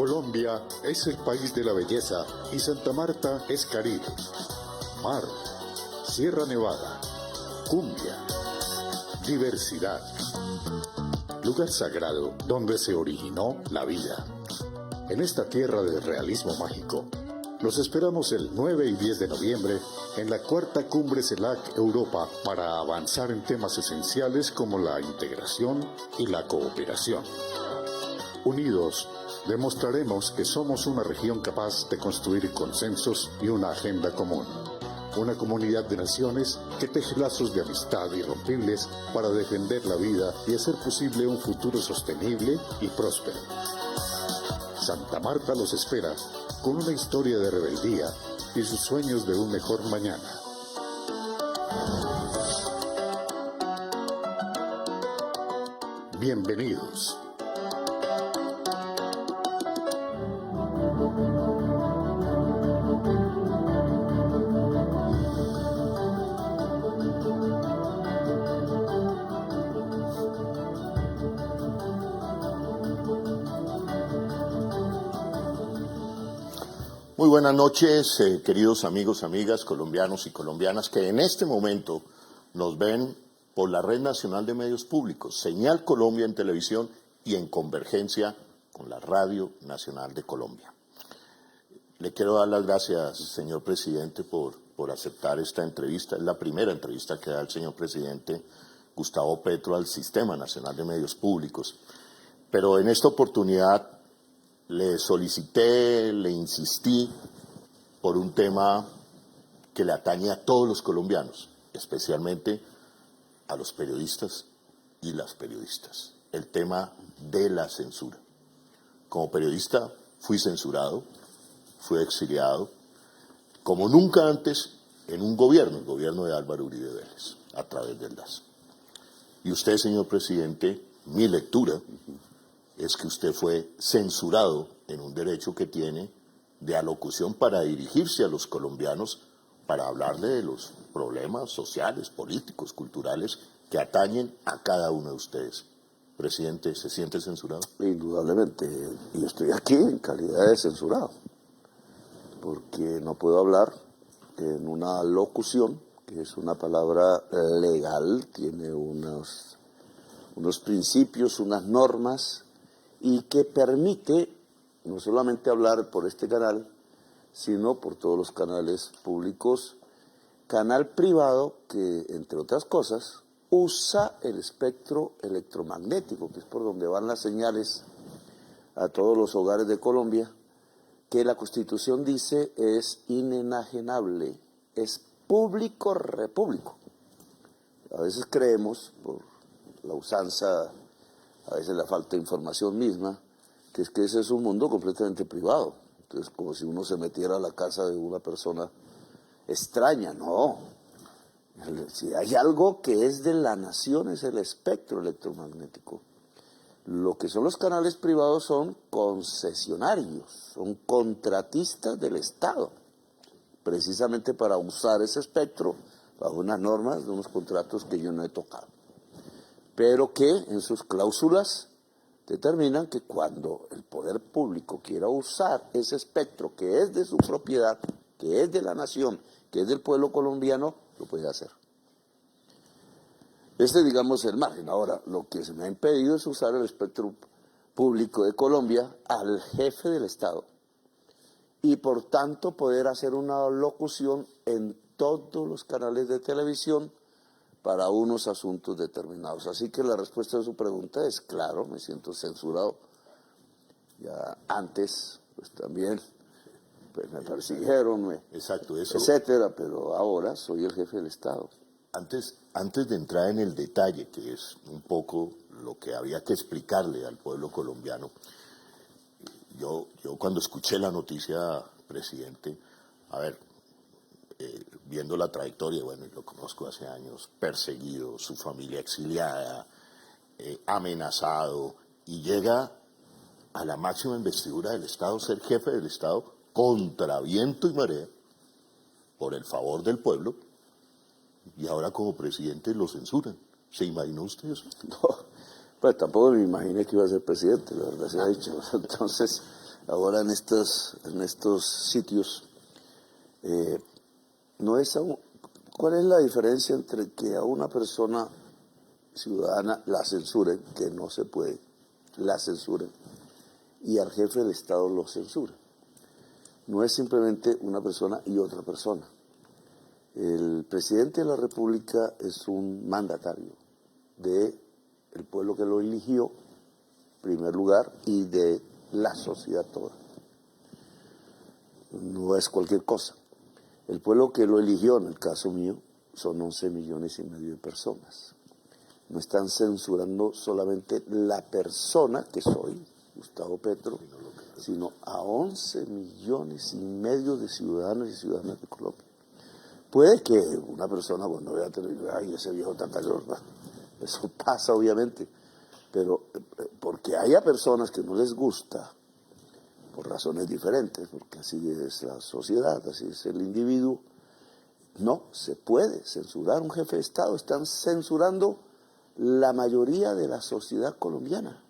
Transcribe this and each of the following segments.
Colombia es el país de la belleza y Santa Marta es Caribe, mar, Sierra Nevada, cumbia, diversidad, lugar sagrado donde se originó la vida. En esta tierra del realismo mágico, los esperamos el 9 y 10 de noviembre en la cuarta cumbre CELAC Europa para avanzar en temas esenciales como la integración y la cooperación. Unidos, demostraremos que somos una región capaz de construir consensos y una agenda común. Una comunidad de naciones que teje lazos de amistad irrompibles para defender la vida y hacer posible un futuro sostenible y próspero. Santa Marta los espera con una historia de rebeldía y sus sueños de un mejor mañana. Bienvenidos. Muy buenas noches, queridos amigos, amigas, colombianos y colombianas que en este momento nos ven por la Red Nacional de Medios Públicos, Señal Colombia en televisión y en convergencia con la Radio Nacional de Colombia. Le quiero dar las gracias, señor presidente, por aceptar esta entrevista. Es la primera entrevista que da el señor presidente Gustavo Petro al Sistema Nacional de Medios Públicos. Pero en esta oportunidad le solicité, le insistí por un tema que le atañe a todos los colombianos, especialmente a los periodistas y las periodistas, el tema de la censura. Como periodista fui censurado, fui exiliado, como nunca antes en un gobierno, el gobierno de Álvaro Uribe Vélez, a través del DAS. Y usted, señor presidente, mi lectura es que usted fue censurado en un derecho que tiene de alocución para dirigirse a los colombianos, para hablarle de los problemas sociales, políticos, culturales que atañen a cada uno de ustedes. Presidente, ¿se siente censurado? Indudablemente, y estoy aquí en calidad de censurado, porque no puedo hablar en una locución, que es una palabra legal, tiene unos principios, unas normas, y que permite no solamente hablar por este canal, sino por todos los canales públicos, canal privado que, entre otras cosas, usa el espectro electromagnético, que es por donde van las señales a todos los hogares de Colombia, que la Constitución dice es inenajenable, es público repúblico. A veces creemos, por la usanza, a veces la falta de información misma, que ese es un mundo completamente privado. Entonces, como si uno se metiera a la casa de una persona extraña. No. Si hay algo que es de la nación, es el espectro electromagnético. Lo que son los canales privados son concesionarios, son contratistas del Estado, precisamente para usar ese espectro bajo unas normas de unos contratos que yo no he tocado, pero que en sus cláusulas determinan que cuando el poder público quiera usar ese espectro que es de su propiedad, que es de la nación, que es del pueblo colombiano, lo puede hacer. Digamos, el margen. Ahora, lo que se me ha impedido es usar el espectro público de Colombia al jefe del Estado y, por tanto, poder hacer una locución en todos los canales de televisión para unos asuntos determinados. Así que la respuesta a su pregunta es claro, me siento censurado. Ya antes, pues también, pues me persiguieron, Exacto, eso. etcétera, pero ahora soy el jefe del Estado. Antes de entrar en el detalle, que es un poco lo que había que explicarle al pueblo colombiano, yo cuando escuché la noticia, presidente, viendo la trayectoria, bueno, lo conozco hace años, perseguido, su familia exiliada, amenazado, y llega a la máxima investidura del Estado, ser jefe del Estado, contra viento y marea, por el favor del pueblo, y ahora como presidente lo censuran. ¿Se imaginó usted eso? No, pues tampoco me imaginé que iba a ser presidente, la verdad se ha dicho. Entonces, ahora en estos sitios, no es ¿cuál es la diferencia entre que a una persona ciudadana la censuren, que no se puede, la censuren, y al jefe del Estado lo censuren? No es simplemente una persona y otra persona. El presidente de la República es un mandatario del pueblo que lo eligió, en primer lugar, y de la sociedad toda. No es cualquier cosa. El pueblo que lo eligió, en el caso mío, son 11,5 millones de personas. No están censurando solamente la persona que soy, Gustavo Petro, sino a 11,5 millones de ciudadanos y ciudadanas de Colombia. Puede que una persona cuando vea televisión, ay, ese viejo tan calor, eso pasa obviamente, pero porque haya personas que no les gusta, por razones diferentes, porque así es la sociedad, así es el individuo, no se puede censurar a un jefe de Estado. Están censurando la mayoría de la sociedad colombiana.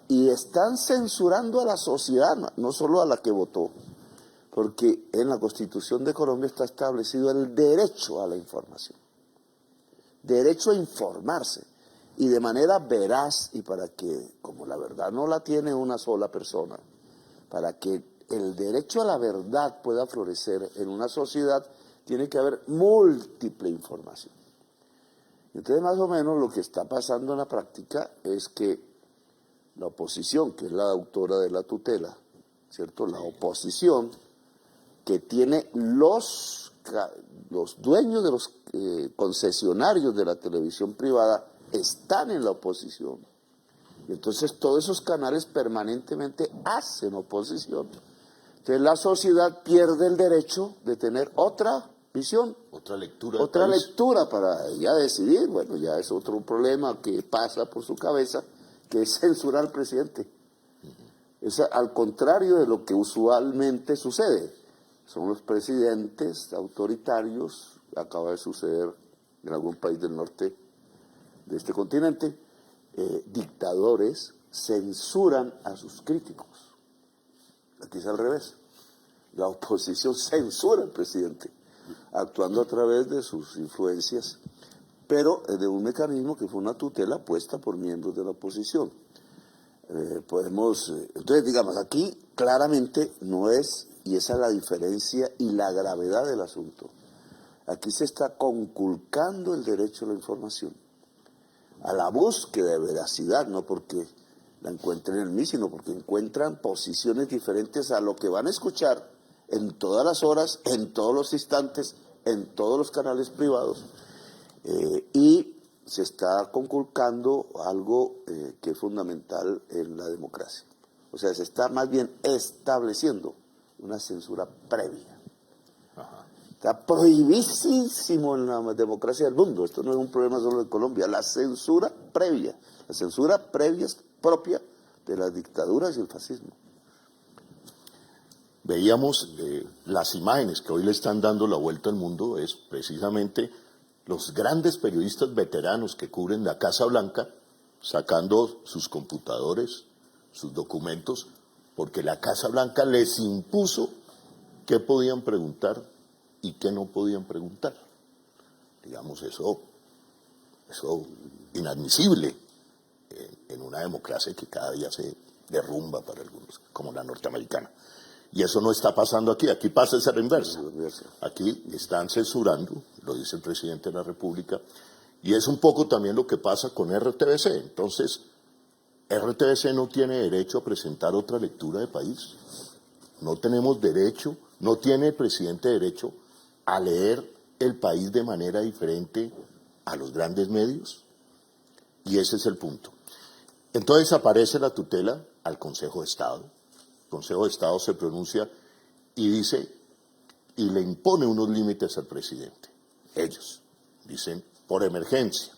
Y están censurando a la sociedad, no solo a la que votó, porque en la Constitución de Colombia está establecido el derecho a la información, derecho a informarse, y de manera veraz, y para que, como la verdad no la tiene una sola persona, para que el derecho a la verdad pueda florecer en una sociedad, tiene que haber múltiple información. Entonces, más o menos lo que está pasando en la práctica es que la oposición, que es la autora de la tutela, ¿cierto? La oposición, que tiene los dueños de los concesionarios de la televisión privada, están en la oposición. Y entonces todos esos canales permanentemente hacen oposición. Entonces la sociedad pierde el derecho de tener otra visión, Otra lectura. otra lectura para ya decidir. Bueno, ya es otro problema que pasa por su cabeza, que es censurar al presidente. Es al contrario de lo que usualmente sucede. Son los presidentes autoritarios, acaba de suceder en algún país del norte de este continente, dictadores censuran a sus críticos. Aquí es al revés. La oposición censura al presidente, actuando a través de sus influencias, pero de un mecanismo que fue una tutela puesta por miembros de la oposición. Entonces, digamos, aquí claramente no es, y esa es la diferencia y la gravedad del asunto. Aquí se está conculcando el derecho a la información, a la búsqueda de veracidad, no porque la encuentren en mí, sino porque encuentran posiciones diferentes a lo que van a escuchar en todas las horas, en todos los instantes, en todos los canales privados. Y se está conculcando algo que es fundamental en la democracia. O sea, se está más bien estableciendo una censura previa. Está prohibísimo en la democracia del mundo. Esto no es un problema solo de Colombia. La censura previa. La censura previa es propia de las dictaduras y el fascismo. Veíamos las imágenes que hoy le están dando la vuelta al mundo, es precisamente los grandes periodistas veteranos que cubren la Casa Blanca sacando sus computadores, sus documentos, porque la Casa Blanca les impuso qué podían preguntar y qué no podían preguntar. Digamos, eso inadmisible en una democracia que cada día se derrumba para algunos, como la norteamericana. Y eso no está pasando aquí. Aquí pasa esa inversa. Aquí están censurando, lo dice el presidente de la República, y es un poco también lo que pasa con RTBC. Entonces, RTBC no tiene derecho a presentar otra lectura de país. No tenemos derecho, no tiene el presidente derecho a leer el país de manera diferente a los grandes medios. Y ese es el punto. Entonces aparece la tutela al Consejo de Estado. El Consejo de Estado se pronuncia y dice, y le impone unos límites al presidente. Ellos dicen, por emergencia.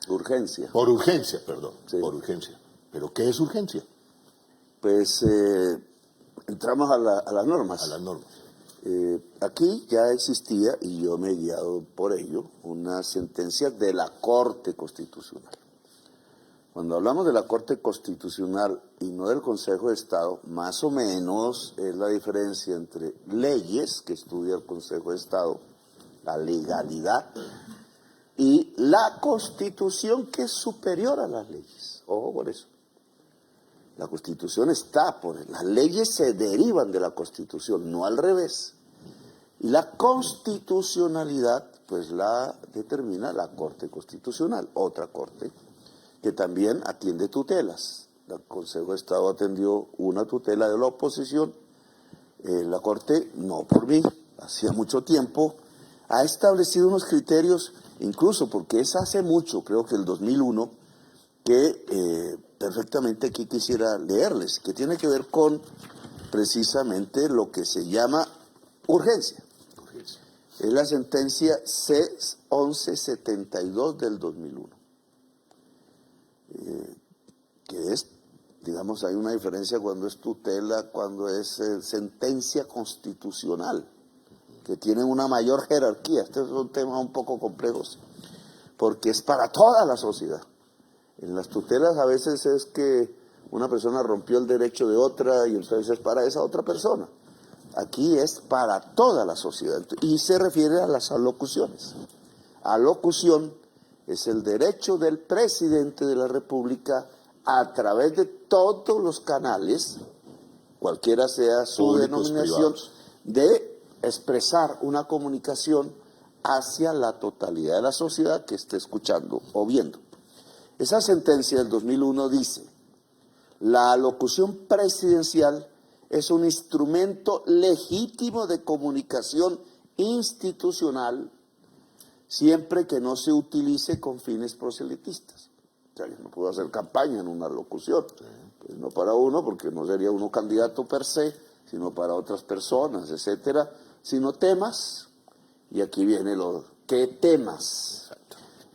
Urgencia. Por urgencia, perdón, Sí. Por urgencia. ¿Pero qué es urgencia? Pues entramos a las normas. A las normas. Aquí ya existía, y yo me he guiado por ello, una sentencia de la Corte Constitucional. Cuando hablamos de la Corte Constitucional y no del Consejo de Estado, más o menos es la diferencia entre leyes, que estudia el Consejo de Estado, la legalidad, y la Constitución, que es superior a las leyes. Ojo por eso. La Constitución está por... Las leyes se derivan de la Constitución, no al revés. Y la constitucionalidad, pues la determina la Corte Constitucional, otra corte, que también atiende tutelas. El Consejo de Estado atendió una tutela de la oposición. La Corte, no por mí, hacía mucho tiempo, ha establecido unos criterios, incluso porque es hace mucho, creo que el 2001, que perfectamente aquí quisiera leerles, que tiene que ver con precisamente lo que se llama urgencia. Es la sentencia C-1172 del 2001. Que es, digamos, hay una diferencia cuando es tutela, cuando es sentencia constitucional, que tienen una mayor jerarquía. Este es un tema un poco complejo, porque es para toda la sociedad. En las tutelas a veces es que una persona rompió el derecho de otra y entonces es para esa otra persona. Aquí es para toda la sociedad y se refiere a las alocuciones. Alocución es el derecho del presidente de la República a través de todos los canales, cualquiera sea su Públicos, denominación, privados, de expresar una comunicación hacia la totalidad de la sociedad que esté escuchando o viendo. Esa sentencia del 2001 dice: la alocución presidencial es un instrumento legítimo de comunicación institucional siempre que no se utilice con fines proselitistas. O sea, yo no puedo hacer campaña en una locución, pues no para uno, porque no sería uno candidato per se, sino para otras personas, etcétera, sino temas, y aquí viene lo ¿qué temas?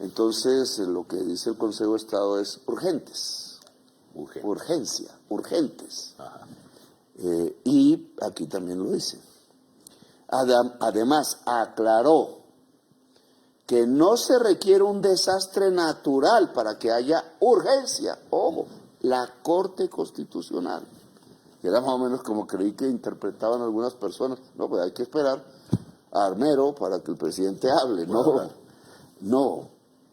Entonces, lo que dice el Consejo de Estado es urgentes, urgencia, urgentes. Y aquí también lo dice. Además, aclaró que no se requiere un desastre natural para que haya urgencia. Ojo, la Corte Constitucional. Era más o menos como creí que interpretaban algunas personas. No, pues hay que esperar a Armero para que el presidente hable. No.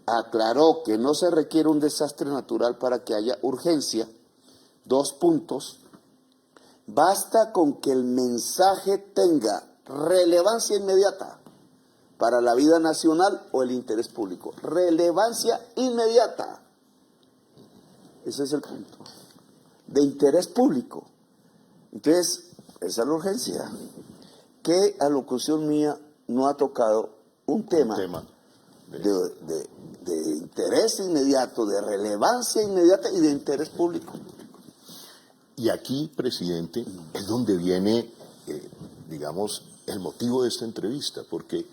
Aclaró que no se requiere un desastre natural para que haya urgencia. 2 puntos. Basta con que el mensaje tenga relevancia inmediata para la vida nacional o el interés público. Relevancia inmediata. Ese es el punto. De interés público. Entonces, esa es la urgencia. ¿Qué alocución mía no ha tocado un tema de interés inmediato, de relevancia inmediata y de interés público? Y aquí, presidente, es donde viene, digamos, el motivo de esta entrevista, porque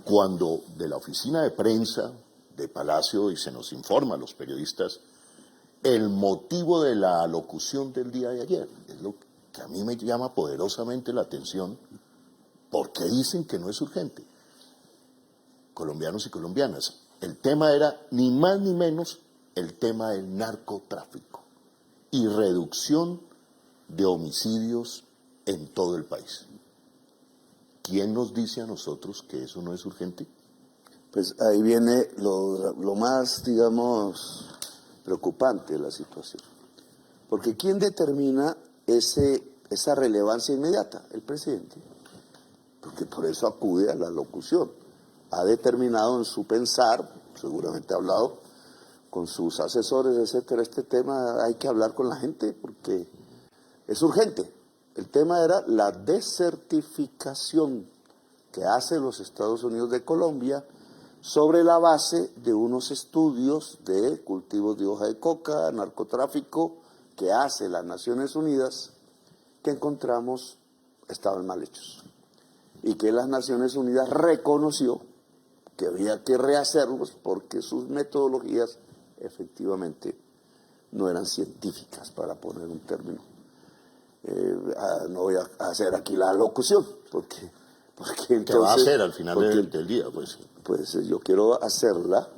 cuando de la oficina de prensa de Palacio, y se nos informa a los periodistas, el motivo de la alocución del día de ayer, es lo que a mí me llama poderosamente la atención, porque dicen que no es urgente. Colombianos y colombianas, el tema era ni más ni menos el tema del narcotráfico y reducción de homicidios en todo el país. ¿Quién nos dice a nosotros que eso no es urgente? Pues ahí viene lo más, digamos, preocupante de la situación. Porque ¿quién determina esa relevancia inmediata? El presidente. Porque por eso acude a la locución. Ha determinado en su pensar, seguramente ha hablado con sus asesores, etcétera, este tema hay que hablar con la gente porque es urgente. El tema era la desertificación que hace los Estados Unidos de Colombia sobre la base de unos estudios de cultivos de hoja de coca, narcotráfico, que hace las Naciones Unidas, que encontramos estaban mal hechos. Y que las Naciones Unidas reconoció que había que rehacerlos porque sus metodologías efectivamente no eran científicas, para poner un término. No voy a hacer aquí la locución, porque entonces... ¿Qué va a hacer al final del día? Pues yo quiero hacerla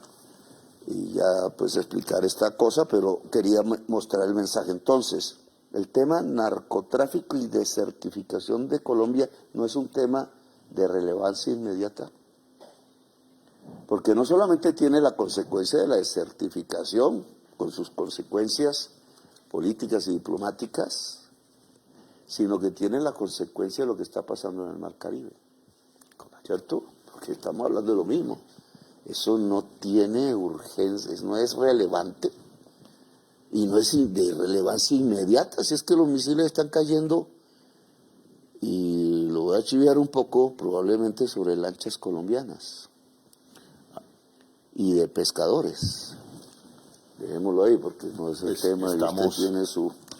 y ya pues explicar esta cosa, pero quería mostrar el mensaje. Entonces, el tema narcotráfico y desertificación de Colombia no es un tema de relevancia inmediata, porque no solamente tiene la consecuencia de la desertificación, con sus consecuencias políticas y diplomáticas, sino que tiene la consecuencia de lo que está pasando en el Mar Caribe, ¿cierto? Porque estamos hablando de lo mismo. Eso no tiene urgencia, no es relevante y no es de relevancia inmediata. Si es que los misiles están cayendo, y lo voy a chiviar un poco, probablemente sobre lanchas colombianas y de pescadores. Dejémoslo ahí porque no es el tema. Estamos, y usted tiene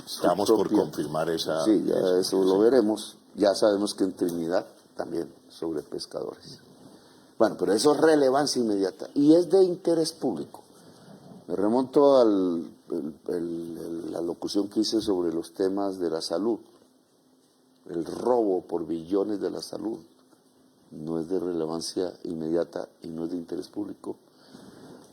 estamos por confirmar esa. Sí, ya eso lo veremos. Ya sabemos que en Trinidad también sobre pescadores. Bueno, pero eso es relevancia inmediata y es de interés público. Me remonto a la locución que hice sobre los temas de la salud. El robo por billones de la salud no es de relevancia inmediata y no es de interés público.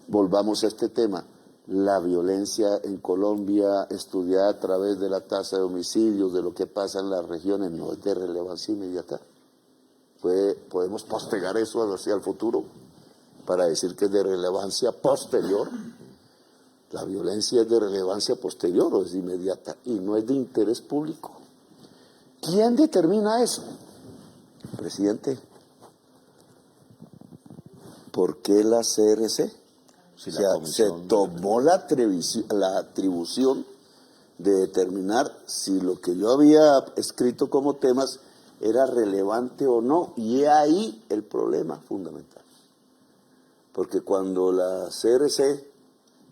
Volvamos a este tema. La violencia en Colombia, estudiada a través de la tasa de homicidios, de lo que pasa en las regiones, no es de relevancia inmediata. Podemos postergar eso hacia el futuro para decir que es de relevancia posterior. La violencia es de relevancia posterior o es inmediata y no es de interés público. ¿Quién determina eso? El presidente. ¿Por qué la CRC? Si o sea, se tomó la atribución de determinar si lo que yo había escrito como temas era relevante o no, y he ahí el problema fundamental. Porque cuando la CRC,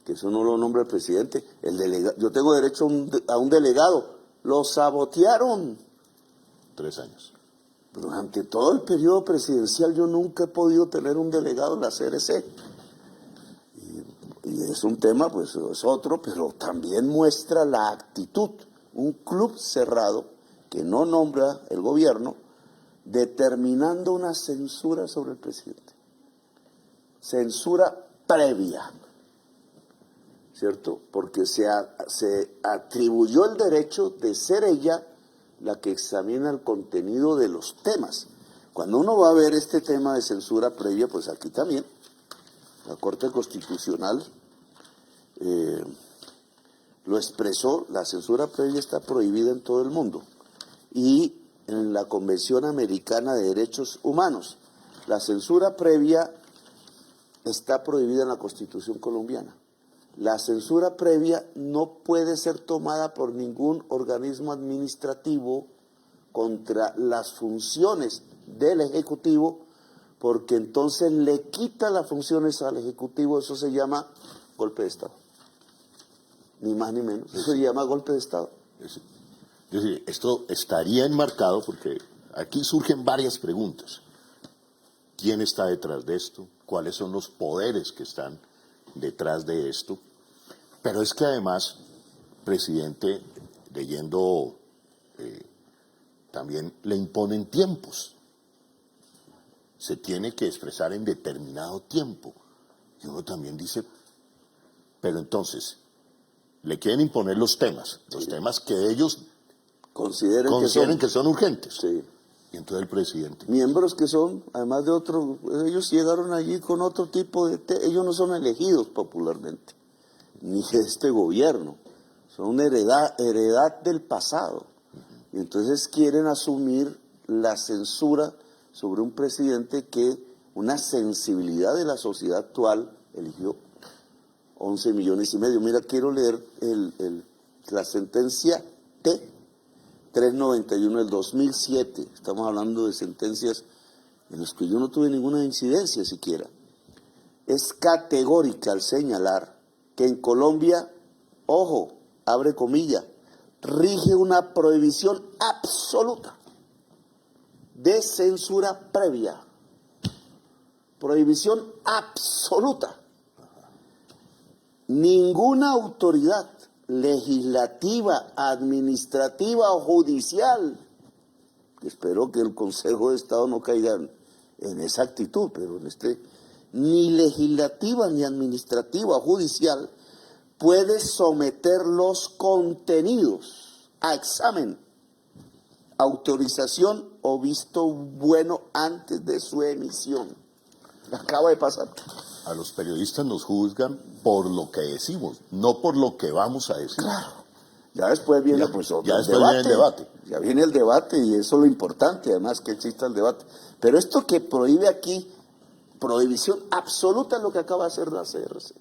que eso no lo nombra el presidente, el delegado, yo tengo derecho a un delegado, lo sabotearon. 3 años. Durante todo el periodo presidencial yo nunca he podido tener un delegado en la CRC. Y es un tema, pues es otro, pero también muestra la actitud. Un club cerrado que no nombra el gobierno, determinando una censura sobre el presidente. Censura previa, ¿cierto? Porque se atribuyó el derecho de ser ella la que examina el contenido de los temas. Cuando uno va a ver este tema de censura previa, pues aquí también, la Corte Constitucional lo expresó, la censura previa está prohibida en todo el mundo. Y en la Convención Americana de Derechos Humanos, la censura previa está prohibida en la Constitución colombiana. La censura previa no puede ser tomada por ningún organismo administrativo contra las funciones del Ejecutivo, porque entonces le quita las funciones al Ejecutivo. Eso se llama golpe de Estado. Ni más ni menos. Eso se llama golpe de Estado. Es decir, esto estaría enmarcado porque aquí surgen varias preguntas. ¿Quién está detrás de esto? ¿Cuáles son los poderes que están detrás de esto? Pero es que además, presidente, leyendo también le imponen tiempos. Se tiene que expresar en determinado tiempo. Y uno también dice, pero entonces, le quieren imponer los temas que ellos consideren que son urgentes. Sí. Y entonces el presidente. Miembros que son, además de otros, ellos llegaron allí con otro tipo de... ellos no son elegidos popularmente, ni de este gobierno, son heredad del pasado. Y entonces quieren asumir la censura sobre un presidente que una sensibilidad de la sociedad actual eligió 11,5 millones. Mira, quiero leer la sentencia T-391 del 2007. Estamos hablando de sentencias en las que yo no tuve ninguna incidencia siquiera. Es categórica al señalar que en Colombia, ojo, abre comillas, rige una prohibición absoluta de censura previa. Prohibición absoluta. Ninguna autoridad legislativa, administrativa o judicial, espero que el Consejo de Estado no caiga en esa actitud, pero ni legislativa, ni administrativa o judicial, puede someter los contenidos a examen, autorización o visto bueno antes de su emisión. Acaba de pasar. A los periodistas nos juzgan por lo que decimos, no por lo que vamos a decir. Claro. Ya después viene Ya después viene el debate. Ya viene el debate y eso es lo importante, además que exista el debate. Pero esto que prohíbe aquí, prohibición absoluta es lo que acaba de hacer la CRC.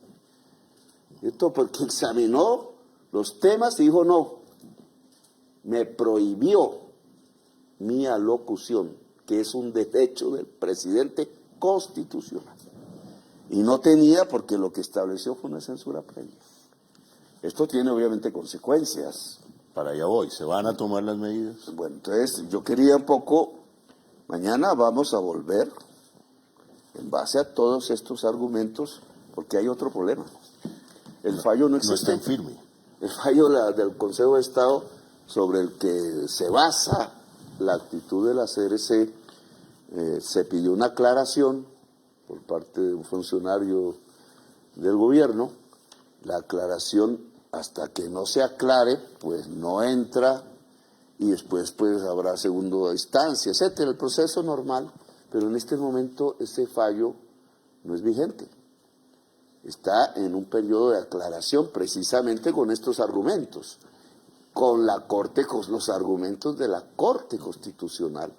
Esto porque examinó los temas y dijo no, me prohibió mi alocución, que es un derecho del presidente constitucional. Y no tenía porque lo que estableció fue una censura previa. Esto tiene obviamente consecuencias. Para allá voy, ¿se van a tomar las medidas? Bueno, entonces yo quería un poco, mañana vamos a volver en base a todos estos argumentos, porque hay otro problema. El fallo no existe. No está en firme. El fallo del Consejo de Estado sobre el que se basa la actitud de la CRC, se pidió una aclaración por parte de un funcionario del gobierno. La aclaración, hasta que no se aclare, pues no entra, y después pues habrá segunda instancia, etcétera, el proceso normal, pero en este momento ese fallo no es vigente. Está en un periodo de aclaración precisamente con estos argumentos, con la Corte, con los argumentos de la Corte Constitucional.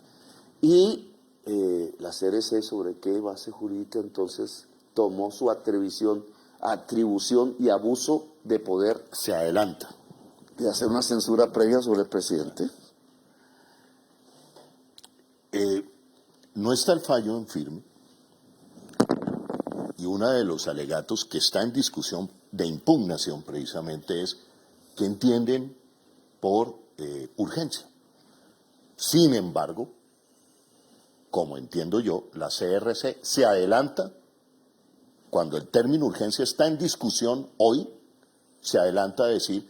Y la CRC, ¿sobre qué base jurídica entonces tomó su atribución y abuso de poder? Se adelanta. De hacer una censura previa sobre el presidente. No está el fallo en firme, y uno de los alegatos que está en discusión de impugnación precisamente es que entienden por urgencia. Sin embargo, como entiendo yo, la CRC se adelanta cuando el término urgencia está en discusión hoy, se adelanta a decirle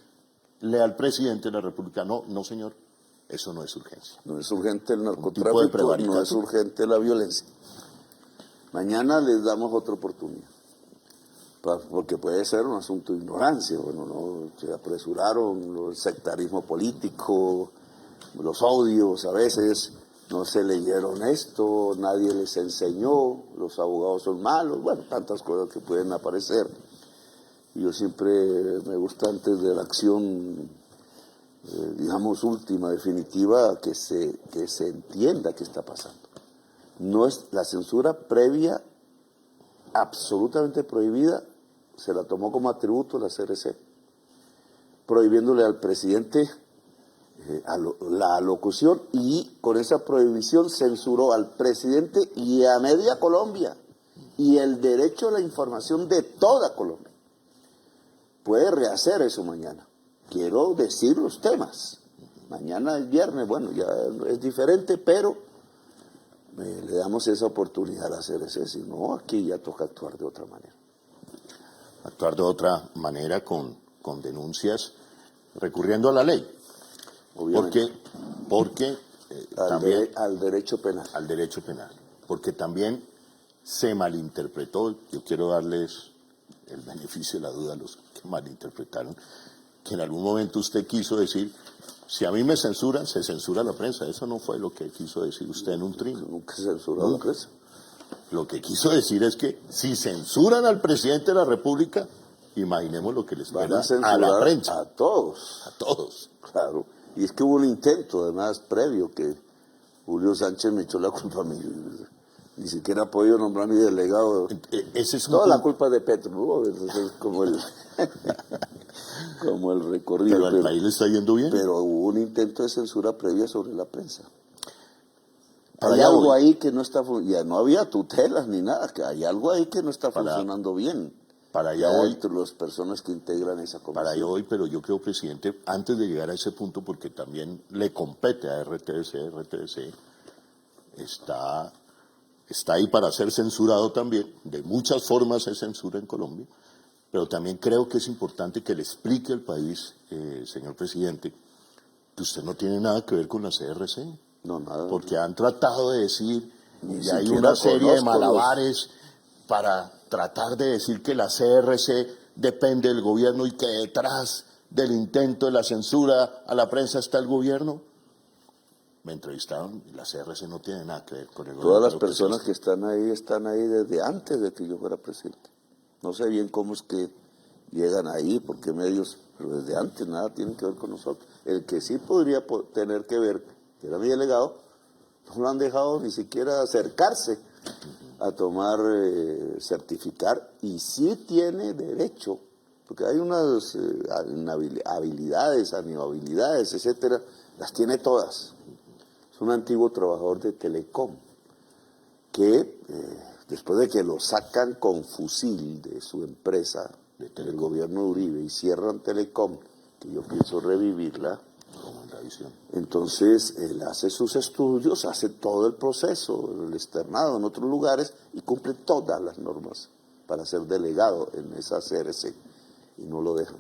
al presidente de la República, no señor, eso no es urgencia. No es urgente el tipo de narcotráfico, prevaricato. no es urgente la violencia. Mañana les damos otra oportunidad, porque puede ser un asunto de ignorancia. Bueno, no se apresuraron, el sectarismo político, los odios a veces, no se leyeron esto, nadie les enseñó, los abogados son malos, bueno, tantas cosas que pueden aparecer. Y yo siempre me gusta, antes de la acción, digamos, última, definitiva, que se entienda qué está pasando. No es la censura previa, absolutamente prohibida, se la tomó como atributo la CRC, prohibiéndole al presidente la alocución, y con esa prohibición censuró al presidente y a media Colombia y el derecho a la información de toda Colombia. Puede rehacer eso mañana. Quiero decir los temas. Mañana es viernes, bueno, ya es diferente, pero le damos esa oportunidad a la CRC. Si no, aquí ya toca actuar de otra manera. Actuar de otra manera con denuncias recurriendo a la ley. Obviamente. Porque también al derecho penal. Al derecho penal. Porque también se malinterpretó, yo quiero darles el beneficio de la duda a los que malinterpretaron, que en algún momento usted quiso decir, si a mí me censuran, se censura la prensa. Eso no fue lo que quiso decir usted en un trino. Nunca se censuró la prensa. Lo que quiso decir es que si censuran al presidente de la República, imaginemos lo que les Van espera a censurar a la prensa. a todos. A todos. Claro. Y es que hubo un intento, además, previo, que Julio Sánchez me echó la culpa a mí. Ni siquiera ha podido nombrar a mi delegado. Ese es un Toda la punto. culpa de Petro, ¿no? Es como el recorrido. Pero al país le está yendo bien. Pero hubo un intento de censura previa sobre la prensa. Para Hay allá algo voy. ahí que no está funcionando. Ya no había tutelas ni nada, que hay algo ahí que no está funcionando bien. Para allá Ya voy. entre las personas que integran esa comisión. Para ello hoy, pero yo creo, presidente, antes de llegar a ese punto, porque también le compete a RTBC está ahí para ser censurado también, de muchas formas es censura en Colombia, pero también creo que es importante que le explique al país, señor presidente, que usted no tiene nada que ver con la CRC, No, nada. porque han tratado de decir, Ni y hay siquiera una serie de conozco malabares para tratar de decir que la CRC depende del gobierno y que detrás del intento de la censura a la prensa está el gobierno? Me entrevistaron y la CRC no tiene nada que ver con el gobierno. Todas las personas que están ahí desde antes de que yo fuera presidente. No sé bien cómo es que llegan ahí, por qué medios, pero desde antes nada tienen que ver con nosotros. El que sí podría tener que ver, que era mi delegado, no lo han dejado ni siquiera acercarse a tomar, certificar, y sí tiene derecho, porque hay unas habilidades, inhabilidades, etcétera, las tiene todas. Es un antiguo trabajador de Telecom, que después de que lo sacan con fusil de su empresa, del gobierno de Uribe, y cierran Telecom, que yo pienso revivirla, entonces él hace sus estudios, hace todo el proceso, el externado en otros lugares, y cumple todas las normas para ser delegado en esa CRC, y no lo dejan.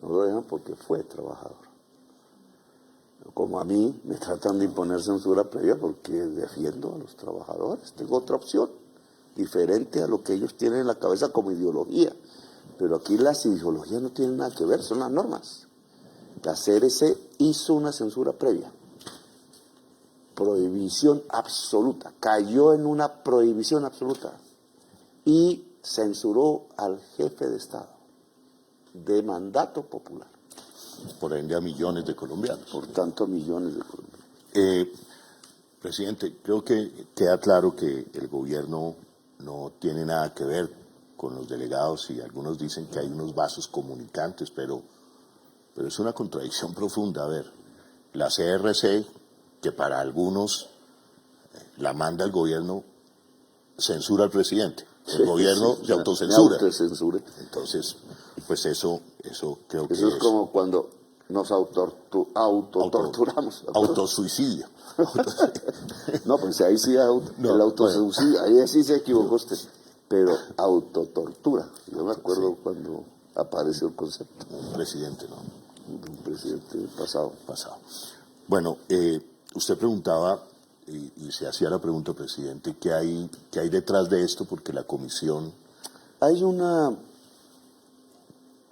No lo dejan porque fue trabajador. Como a mí me tratan de imponer censura previa porque defiendo a los trabajadores. Tengo otra opción, diferente a lo que ellos tienen en la cabeza como ideología. Pero aquí las ideologías no tienen nada que ver, son las normas. La CRC hizo una censura previa. Prohibición absoluta. Cayó en una prohibición absoluta. Y censuró al jefe de Estado de mandato popular. Por ende a millones de colombianos. Por tanto, millones de colombianos. Presidente, creo que queda claro que el gobierno no tiene nada que ver con los delegados, y algunos dicen que hay unos vasos comunicantes, pero es una contradicción profunda. A ver, la CRC, que para algunos la manda el gobierno, censura al presidente. El gobierno se autocensura. Entonces, pues eso creo que eso es como cuando nos autotorturamos. Autosuicidio. No, pues ahí sí el autosuicidio, ahí sí se equivocó usted. Pero autotortura. Yo me acuerdo cuando apareció el concepto. Un presidente, ¿no? Un presidente pasado. Bueno, usted preguntaba, y se hacía la pregunta, presidente, ¿qué hay detrás de esto? Porque la comisión... Hay una,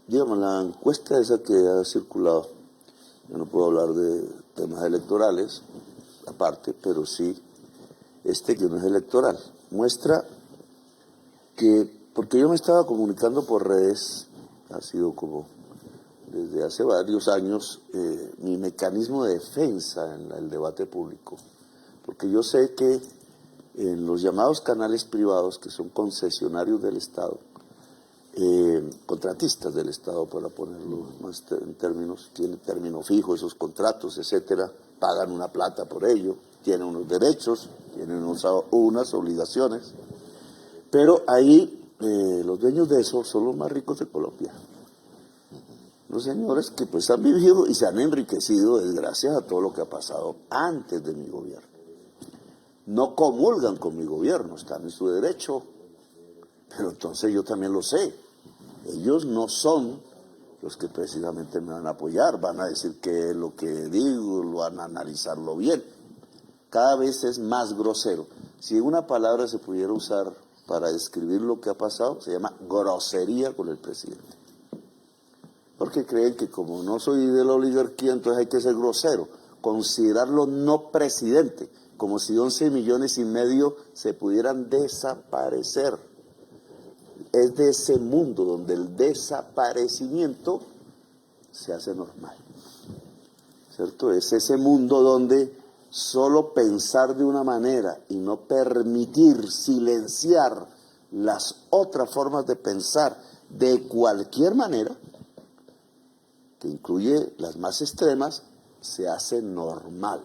digamos, la encuesta esa que ha circulado, yo no puedo hablar de temas electorales, aparte, pero sí, que no es electoral, muestra que, porque yo me estaba comunicando por redes, ha sido como desde hace varios años, mi mecanismo de defensa en el debate público, porque yo sé que en los llamados canales privados, que son concesionarios del Estado, contratistas del Estado, para ponerlo más en términos, tienen término fijo esos contratos, etcétera, pagan una plata por ello, tienen unos derechos, tienen unas obligaciones, pero ahí los dueños de eso son los más ricos de Colombia. Los señores que pues han vivido y se han enriquecido gracias a todo lo que ha pasado antes de mi gobierno. No comulgan con mi gobierno, están en su derecho, pero entonces yo también lo sé. Ellos no son los que precisamente me van a apoyar, van a decir que lo que digo, lo van a analizarlo bien. Cada vez es más grosero. Si una palabra se pudiera usar para describir lo que ha pasado, se llama grosería con el presidente. Porque creen que como no soy de la oligarquía, entonces hay que ser grosero, considerarlo no presidente, como si 11,5 millones se pudieran desaparecer. Es de ese mundo donde el desaparecimiento se hace normal, ¿cierto? Es ese mundo donde solo pensar de una manera y no permitir silenciar las otras formas de pensar de cualquier manera, que incluye las más extremas, se hace normal.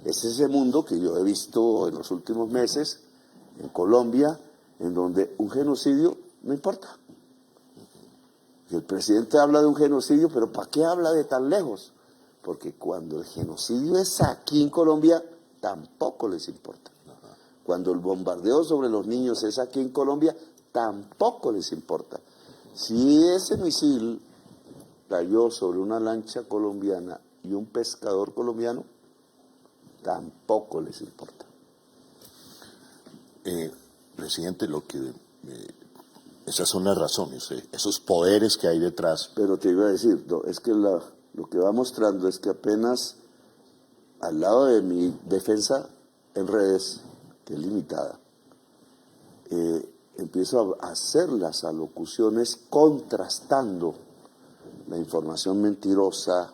Es ese mundo que yo he visto en los últimos meses en Colombia, en donde un genocidio no importa. Y el presidente habla de un genocidio, pero ¿para qué habla de tan lejos? Porque cuando el genocidio es aquí en Colombia, tampoco les importa. Cuando el bombardeo sobre los niños es aquí en Colombia, tampoco les importa. Si ese misil cayó sobre una lancha colombiana y un pescador colombiano, tampoco les importa. presidente, esas son las razones, esos poderes que hay detrás. Pero te iba a decir, no, es que lo que va mostrando es que apenas al lado de mi defensa en redes, que es limitada, empiezo a hacer las alocuciones contrastando la información mentirosa,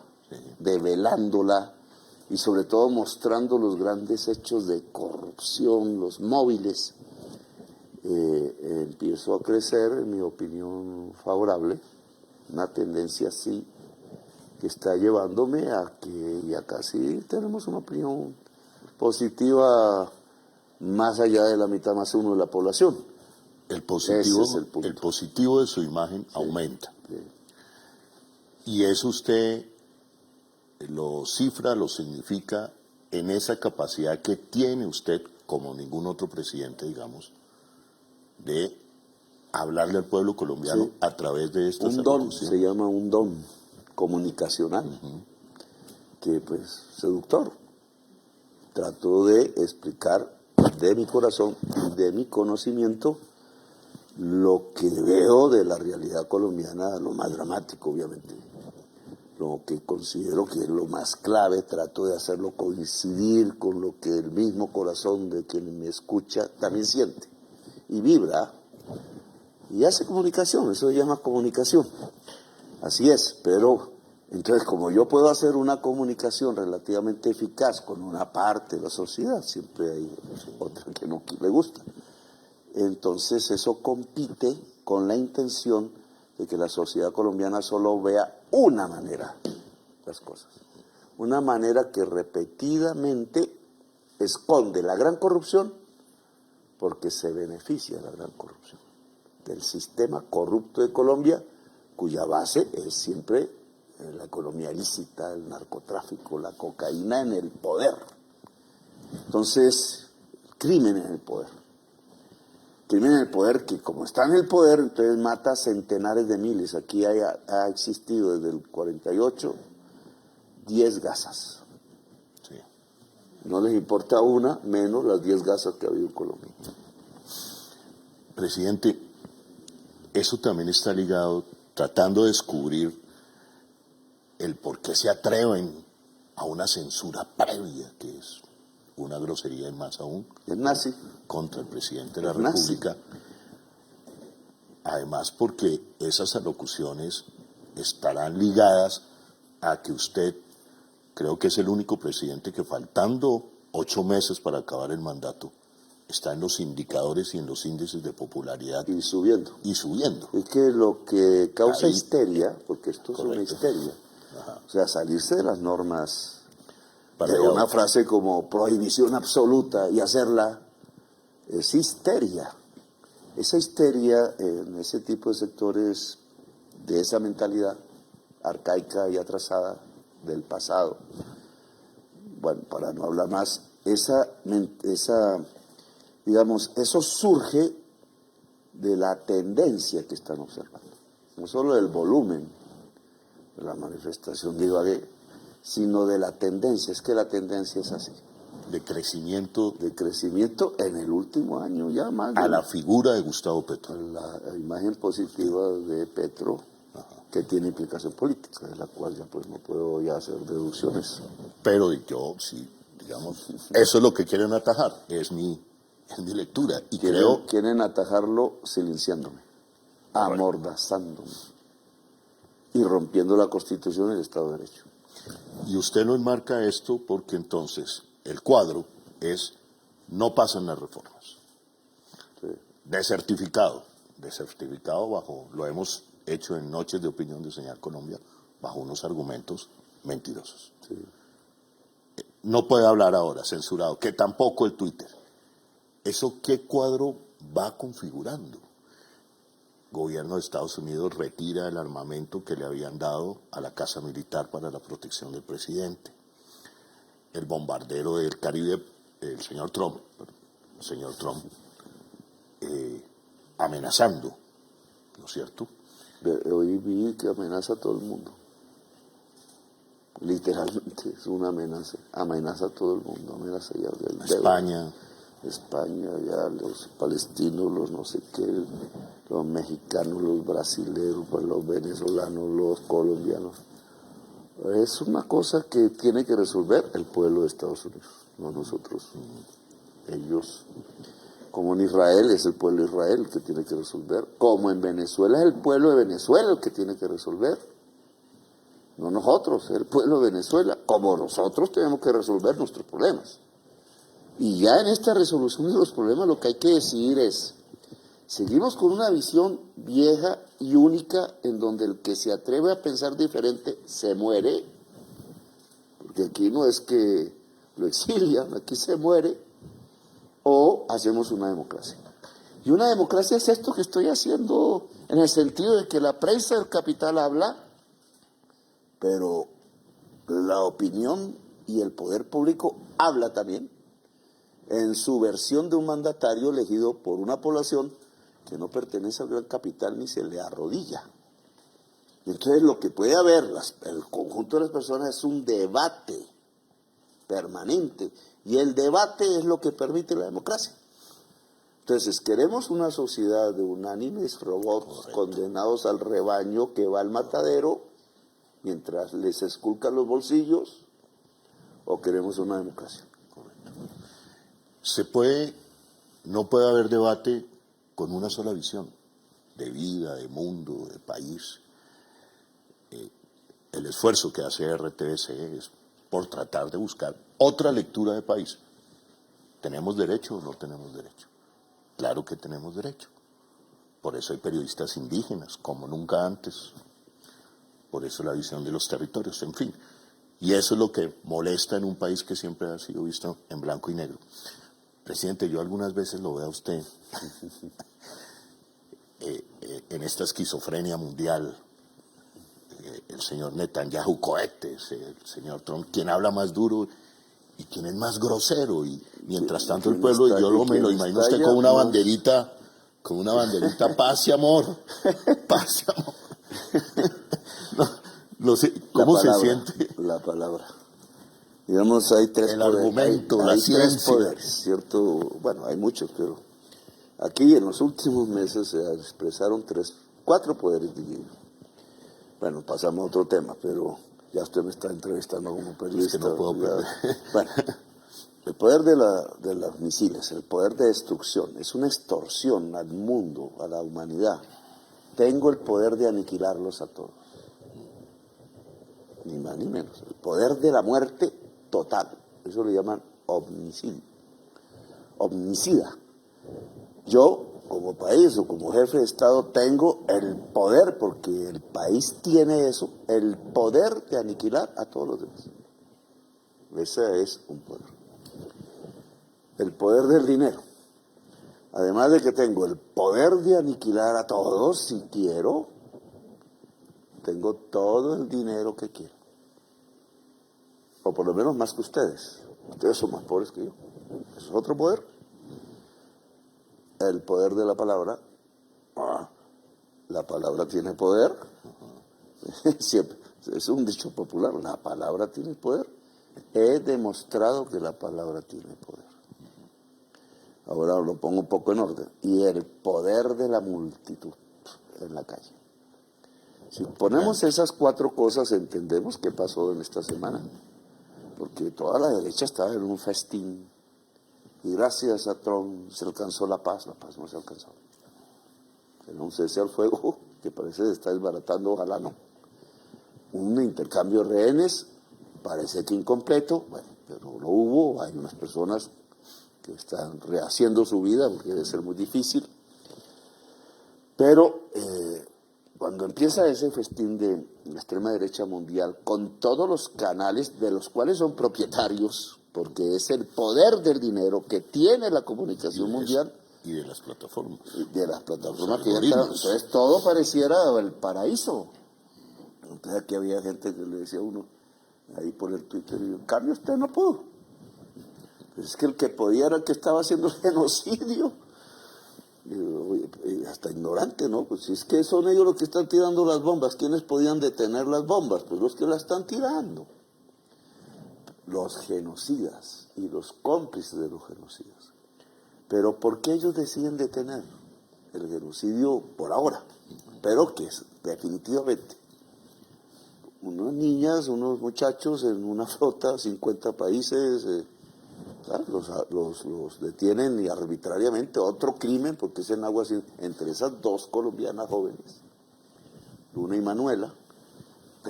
develándola y sobre todo mostrando los grandes hechos de corrupción, los móviles. Empiezo a crecer, en mi opinión favorable, una tendencia así que está llevándome a que ya casi tenemos una opinión positiva más allá de la mitad más uno de la población. El positivo, Ese es el punto. el positivo de su imagen aumenta. Sí. Y eso usted lo cifra, lo significa en esa capacidad que tiene usted, como ningún otro presidente, digamos, de hablarle al pueblo colombiano Sí. a través de estas Un don, alocuciones. se llama un don comunicacional, que pues seductor. Trato de explicar de mi corazón, de mi conocimiento, lo que veo de la realidad colombiana, lo más dramático, obviamente. Lo que considero que es lo más clave, trato de hacerlo coincidir con lo que el mismo corazón de quien me escucha también siente y vibra y hace comunicación, eso se llama comunicación. Así es, pero entonces como yo puedo hacer una comunicación relativamente eficaz con una parte de la sociedad, siempre hay otra que no le gusta. Entonces eso compite con la intención de que la sociedad colombiana solo vea una manera las cosas. Una manera que repetidamente esconde la gran corrupción porque se beneficia de la gran corrupción. Del sistema corrupto de Colombia, cuya base es siempre la economía ilícita, el narcotráfico, la cocaína en el poder. Entonces, crimen en el poder. Crimen en el poder que como está en el poder, entonces mata centenares de miles. Aquí ha existido desde el 48 10 gasas. Sí. No les importa una, menos las 10 gasas que ha habido en Colombia. Presidente, eso también está ligado, tratando de descubrir el por qué se atreven a una censura previa, que es una grosería y más aún, Es nazi. contra el presidente de la Es nazi. República. Además, porque esas alocuciones estarán ligadas a que usted, creo que es el único presidente que faltando 8 meses para acabar el mandato, está en los indicadores y en los índices de popularidad Y subiendo. y subiendo. Es que lo que causa Ahí. histeria, porque esto Correcto. es una histeria, Ajá. o sea, salirse de las normas, Para de allá una voy. frase como prohibición absoluta y hacerla, es histeria. Esa histeria en ese tipo de sectores de esa mentalidad arcaica y atrasada del pasado, bueno, para no hablar más, digamos, eso surge de la tendencia que están observando, no solo del volumen de la manifestación de Ibagué, sino de la tendencia. Es que la tendencia es así, De crecimiento de crecimiento en el último año ya más a de la figura de Gustavo Petro. la imagen positiva de Petro, que tiene implicación política, de la cual ya pues no puedo ya hacer deducciones. Pero yo, sí, digamos, eso es lo que quieren atajar, es mi lectura. Y creo, Quieren atajarlo silenciándome, amordazándome y rompiendo la Constitución y el Estado de Derecho. y usted lo enmarca esto porque entonces el cuadro es, no pasan las reformas. Sí. Desertificado bajo, lo hemos hecho en Noches de Opinión de Señal Colombia, bajo unos argumentos mentirosos. Sí. No puede hablar ahora, censurado, que tampoco el Twitter. ¿Eso qué cuadro va configurando? Gobierno de Estados Unidos retira el armamento que le habían dado a la Casa Militar para la protección del presidente. El bombardero del Caribe, el señor Trump, amenazando, ¿no es cierto? Hoy vi que amenaza a todo el mundo. Literalmente es una amenaza a todo el mundo, amenaza ya del España, España, ya los palestinos, los no sé qué, los mexicanos, los brasileños, pues los venezolanos, los colombianos. Es una cosa que tiene que resolver el pueblo de Estados Unidos, no nosotros. Ellos, como en Israel, es el pueblo de Israel el que tiene que resolver. Como en Venezuela, es el pueblo de Venezuela el que tiene que resolver. No nosotros, es el pueblo de Venezuela. Como nosotros tenemos que resolver nuestros problemas. Y ya en esta resolución de los problemas lo que hay que decidir es, seguimos con una visión vieja y única en donde el que se atreve a pensar diferente se muere, porque aquí no es que lo exilian, aquí se muere, o hacemos una democracia. Y una democracia es esto que estoy haciendo en el sentido de que la prensa del capital habla, pero la opinión y el poder público habla también en su versión de un mandatario elegido por una población que no pertenece al gran capital ni se le arrodilla. Entonces lo que puede haber, el conjunto de las personas es un debate permanente, y el debate es lo que permite la democracia. Entonces, queremos una sociedad de unánimes robots condenados al rebaño que va al matadero mientras les esculcan los bolsillos, o queremos una democracia. No puede haber debate con una sola visión de vida, de mundo, de país. El esfuerzo que hace RTBC es por tratar de buscar otra lectura de país. ¿Tenemos derecho o no tenemos derecho? Claro que tenemos derecho. Por eso hay periodistas indígenas, como nunca antes. Por eso la visión de los territorios, en fin. Y eso es lo que molesta en un país que siempre ha sido visto en blanco y negro. Presidente, yo algunas veces lo veo a usted en esta esquizofrenia mundial. El señor Netanyahu cohetes, el señor Trump, quien habla más duro y quien es más grosero. Y mientras tanto el pueblo, yo me lo imagino usted con una banderita, paz y amor, paz y amor. No sé, ¿cómo se siente? La palabra. Digamos, hay tres el poderes. Argumento, hay la tres ciencia. Poderes, ¿cierto? Bueno, hay muchos, pero aquí en los últimos meses se expresaron cuatro poderes, diría yo. Bueno, pasamos a otro tema, pero ya usted me está entrevistando como periodista. Es que no puedo perder. Bueno, el poder de los misiles, el poder de destrucción, es una extorsión al mundo, a la humanidad. Tengo el poder de aniquilarlos a todos. Ni más ni menos. El poder de la muerte total. Eso le llaman omnicidio. Omnicida. Yo, como país o como jefe de Estado, tengo el poder, porque el país tiene eso, el poder de aniquilar a todos los demás. Ese es un poder. El poder del dinero. Además de que tengo el poder de aniquilar a todos, si quiero, tengo todo el dinero que quiero. O por lo menos más que ustedes. Ustedes son más pobres que yo. Eso es otro poder. El poder de la palabra. La palabra tiene poder. Siempre. Es un dicho popular. La palabra tiene poder. He demostrado que la palabra tiene poder. Ahora lo pongo un poco en orden. Y el poder de la multitud en la calle. Si ponemos esas cuatro cosas, entendemos qué pasó en esta semana. Porque toda la derecha estaba en un festín. Y gracias a Trump se alcanzó la paz no se alcanzó. En un cese al fuego que parece se está desbaratando, ojalá no. Un intercambio de rehenes, parece que incompleto, bueno, pero lo hubo, hay unas personas que están rehaciendo su vida porque debe ser muy difícil. Pero cuando empieza ese festín de la extrema derecha mundial, con todos los canales de los cuales son propietarios, porque es el poder del dinero que tiene la comunicación mundial. Y de las plataformas. De las plataformas que ya están. Entonces todo pareciera el paraíso. Entonces aquí había gente que le decía a uno, ahí por el Twitter, y en cambio usted no pudo. Es que el que podía era el que estaba haciendo el genocidio. Y hasta ignorante, ¿no? Pues si es que son ellos los que están tirando las bombas, ¿quiénes podían detener las bombas? Pues los que las están tirando. Los genocidas y los cómplices de los genocidas. Pero ¿por qué ellos deciden detener el genocidio por ahora? Pero que es definitivamente unas niñas, unos muchachos en una flota, 50 países, los detienen y arbitrariamente, otro crimen, porque es en aguas entre esas dos colombianas jóvenes, Luna y Manuela.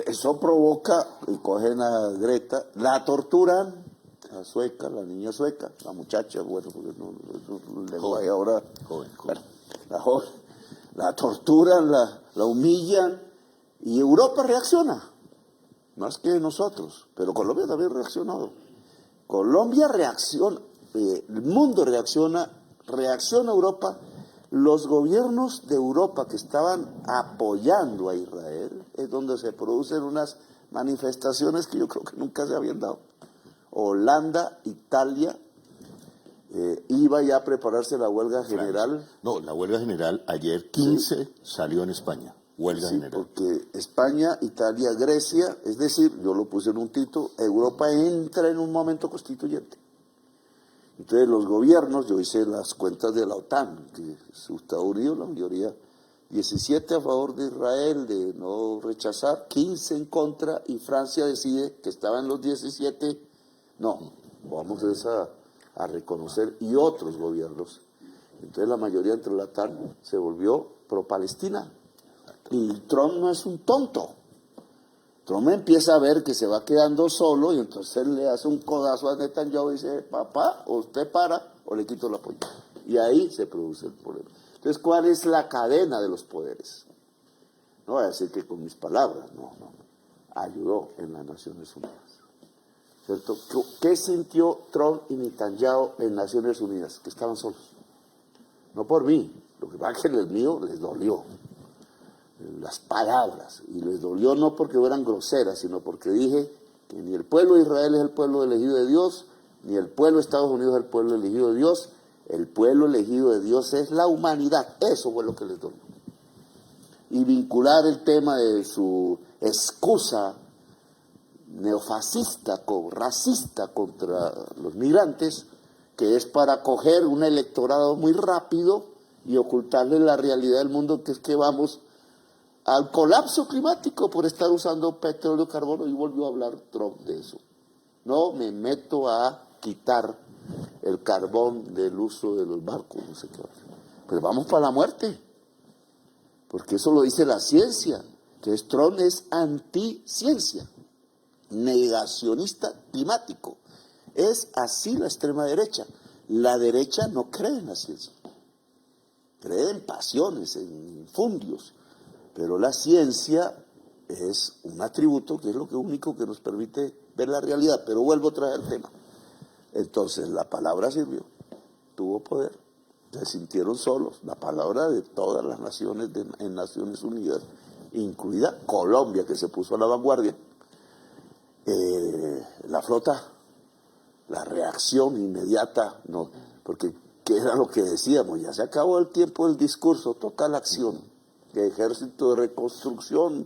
Eso provoca, y cogen a Greta, la torturan, la sueca, la niña sueca, la muchacha, bueno, porque no, el lenguaje ahora, joven. Bueno, la joven, la torturan, la humillan, y Europa reacciona, más que nosotros, pero Colombia también ha reaccionado. Colombia reacciona, el mundo reacciona Europa. Los gobiernos de Europa que estaban apoyando a Israel es donde se producen unas manifestaciones que yo creo que nunca se habían dado. Holanda, Italia, iba ya a prepararse la huelga general. No, la huelga general ayer 15 salió en España. Huelga Sí, general. porque España, Italia, Grecia, es decir, yo lo puse en un título, Europa entra en un momento constituyente. Entonces los gobiernos, yo hice las cuentas de la OTAN, que Estados Unidos, la mayoría, 17 a favor de Israel, de no rechazar, 15 en contra, y Francia decide que estaban los 17, no, vamos a reconocer, y otros gobiernos. Entonces la mayoría entre la OTAN se volvió pro-Palestina. Y Trump no es un tonto. Trump empieza a ver que se va quedando solo y entonces le hace un codazo a Netanyahu y dice, papá, o usted para o le quito el apoyo. Y ahí se produce el problema. Entonces, ¿cuál es la cadena de los poderes? No voy a decir que con mis palabras, no. Ayudó en las Naciones Unidas. ¿Cierto? ¿Qué sintió Trump y Netanyahu en Naciones Unidas? Que estaban solos. No por mí, lo que pasa es que el mío les dolió. Las palabras, y les dolió no porque fueran groseras, sino porque dije que ni el pueblo de Israel es el pueblo elegido de Dios, ni el pueblo de Estados Unidos es el pueblo elegido de Dios, el pueblo elegido de Dios es la humanidad. Eso fue lo que les dolió. Y vincular el tema de su excusa neofascista, racista contra los migrantes, que es para coger un electorado muy rápido y ocultarle la realidad del mundo, que es que vamos al colapso climático por estar usando petróleo y carbono, y volvió a hablar Trump de eso. No me meto a quitar el carbón del uso de los barcos, no sé qué. Pero vamos para la muerte, porque eso lo dice la ciencia. Entonces Trump es anticiencia, negacionista climático. Es así la extrema derecha. La derecha no cree en la ciencia, cree en pasiones, en fundios. Pero la ciencia es un atributo que es lo único que nos permite ver la realidad. Pero vuelvo a traer el tema. Entonces, la palabra sirvió, tuvo poder, se sintieron solos. La palabra de todas las naciones en Naciones Unidas, incluida Colombia, que se puso a la vanguardia. La flota, la reacción inmediata, no, porque ¿qué era lo que decíamos? Ya se acabó el tiempo del discurso, toca la acción. De ejército de reconstrucción,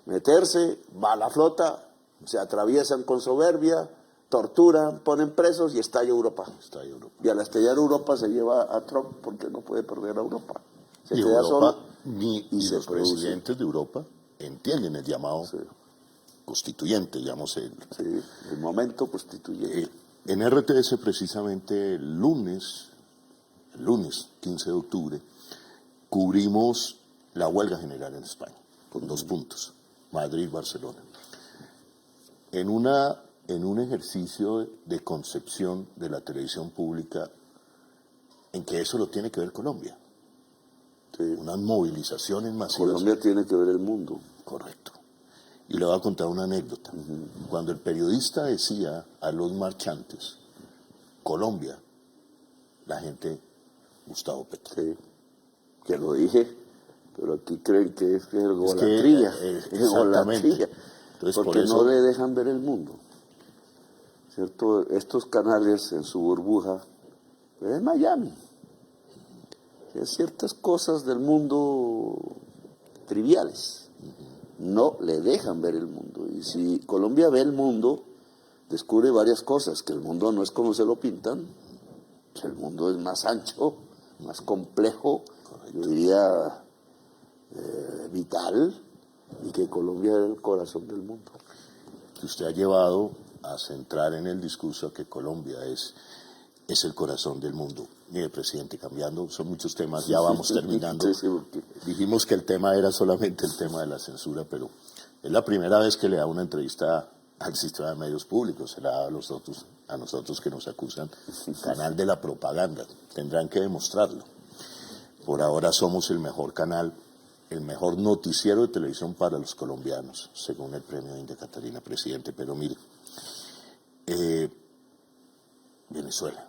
meterse, va la flota, se atraviesan con soberbia, torturan, ponen presos y estalla Europa. Y al estallar Europa se lleva a Trump porque no puede perder a Europa. Se Y queda Europa, solo ni se los produce. presidentes de Europa entienden el llamado constituyente, digamos. Sí, el momento constituyente. En RTS precisamente el lunes 15 de octubre, cubrimos la huelga general en España, con 2 puntos, Madrid-Barcelona. En un ejercicio de concepción de la televisión pública, en que eso lo tiene que ver Colombia. Sí. Unas movilizaciones masivas. Colombia tiene que ver el mundo. Correcto. Y le voy a contar una anécdota. Cuando el periodista decía a los marchantes, Colombia, la gente, Gustavo Petro. Sí, que lo dije, pero aquí creen que es golatría. Es golatría. Entonces, porque por eso, no le dejan ver el mundo. ¿Cierto? Estos canales en su burbuja, es Miami. Hay ciertas cosas del mundo triviales. No le dejan ver el mundo. Y si Colombia ve el mundo, descubre varias cosas, que el mundo no es como se lo pintan, El mundo es más ancho, más complejo, yo diría vital, y que Colombia es el corazón del mundo. Que usted ha llevado a centrar en el discurso a que Colombia es el corazón del mundo. Mire, presidente, cambiando, son muchos temas, ya vamos terminando. Sí, porque... Dijimos que el tema era solamente el tema de la censura, pero es la primera vez que le da una entrevista al sistema de medios públicos, se la da a nosotros que nos acusan canal de la propaganda. Tendrán que demostrarlo. Por ahora somos el mejor canal, el mejor noticiero de televisión para los colombianos, según el premio India Catalina, presidente. Pero mire, Venezuela,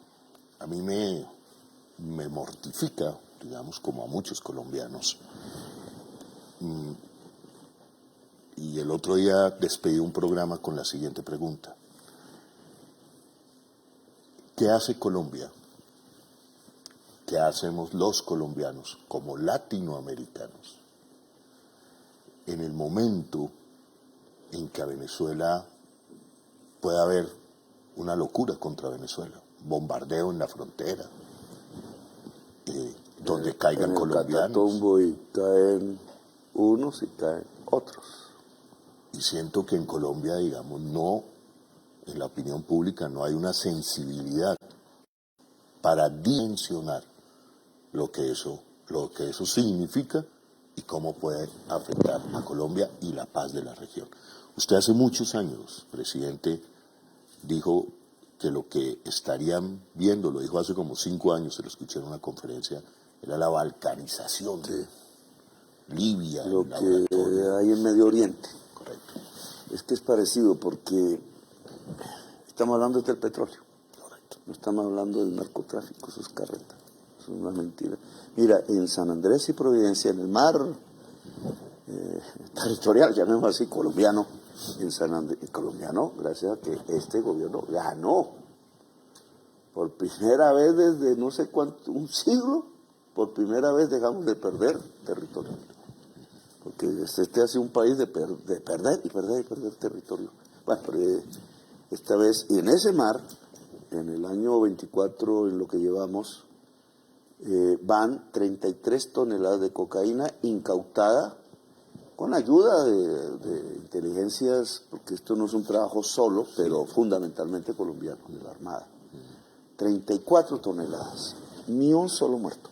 a mí me mortifica, digamos, como a muchos colombianos. Y el otro día despedí un programa con la siguiente pregunta. ¿Qué hace Colombia? ¿Qué hacemos los colombianos como latinoamericanos en el momento en que a Venezuela pueda haber una locura contra Venezuela? Bombardeo en la frontera, donde caigan colombianos. Catatumbo y caen unos y caen otros. Y siento que en Colombia, digamos, no, en la opinión pública no hay una sensibilidad para dimensionar lo que eso significa y cómo puede afectar a Colombia y la paz de la región. Usted hace muchos años, presidente, dijo que lo que estarían viendo, lo dijo hace como 5 años, se lo escuché en una conferencia, era la balcanización de Libia, lo que hay en Medio Oriente. Correcto. Es que es parecido porque estamos hablando del petróleo. Correcto. No estamos hablando del narcotráfico, eso es carreta, eso es una mentira. Mira, en San Andrés y Providencia, en el mar territorial, llamémoslo así, colombiano, en San Andrés, colombiano, gracias a que este gobierno ganó. Por primera vez desde no sé cuánto, un siglo, por primera vez dejamos de perder territorio. Porque este ha sido un país de perder y perder y perder territorio. Bueno, pero esta vez, y en ese mar, en el año 24, en lo que llevamos, van 33 toneladas de cocaína incautada con ayuda de inteligencias, porque esto no es un trabajo solo, pero fundamentalmente colombiano, de la Armada. 34 toneladas, ni un solo muerto.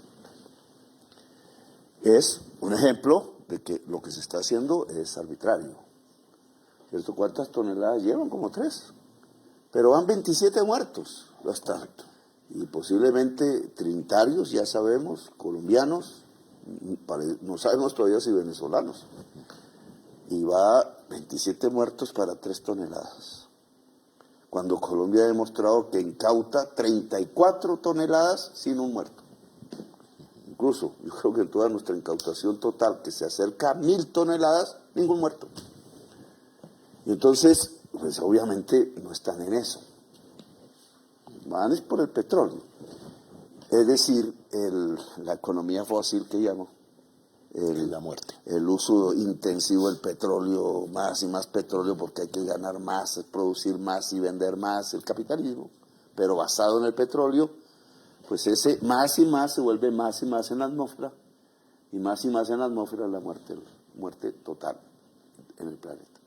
Es un ejemplo de que lo que se está haciendo es arbitrario. ¿Cierto? ¿Cuántas toneladas llevan? Como 3. Pero van 27 muertos. Hasta, y posiblemente trinitarios, ya sabemos, colombianos, no sabemos todavía si venezolanos. Y va 27 muertos para 3 toneladas. Cuando Colombia ha demostrado que incauta 34 toneladas sin un muerto. Incluso, yo creo que en toda nuestra incautación total, que se acerca a 1000 toneladas, ningún muerto. Y entonces, pues obviamente no están en eso. Van es por el petróleo. Es decir, la economía fósil que llamo, la muerte. El uso intensivo del petróleo, más y más petróleo porque hay que ganar más, producir más y vender más, el capitalismo, pero basado en el petróleo, pues ese más y más se vuelve más y más en la atmósfera, y más en la atmósfera la muerte total en el planeta,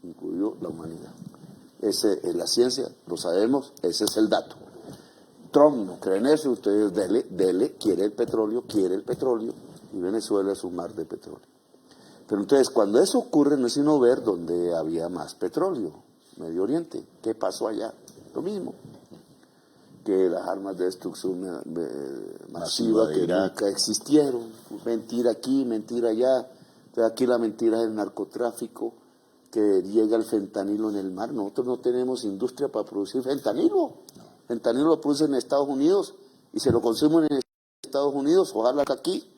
incluido la humanidad. Ese es la ciencia, lo sabemos, ese es el dato. Trump no cree en eso, ustedes dele, quiere el petróleo, y Venezuela es un mar de petróleo. Pero entonces, cuando eso ocurre, no es sino ver dónde había más petróleo, Medio Oriente. ¿Qué pasó allá? Lo mismo. Que las armas de destrucción masiva que nunca existieron. Mentira aquí, mentira allá. Entonces, aquí la mentira es el narcotráfico, que llega el fentanilo en el mar. Nosotros no tenemos industria para producir fentanilo. Fentanilo lo producen en Estados Unidos y se lo consumen en Estados Unidos, ojalá aquí.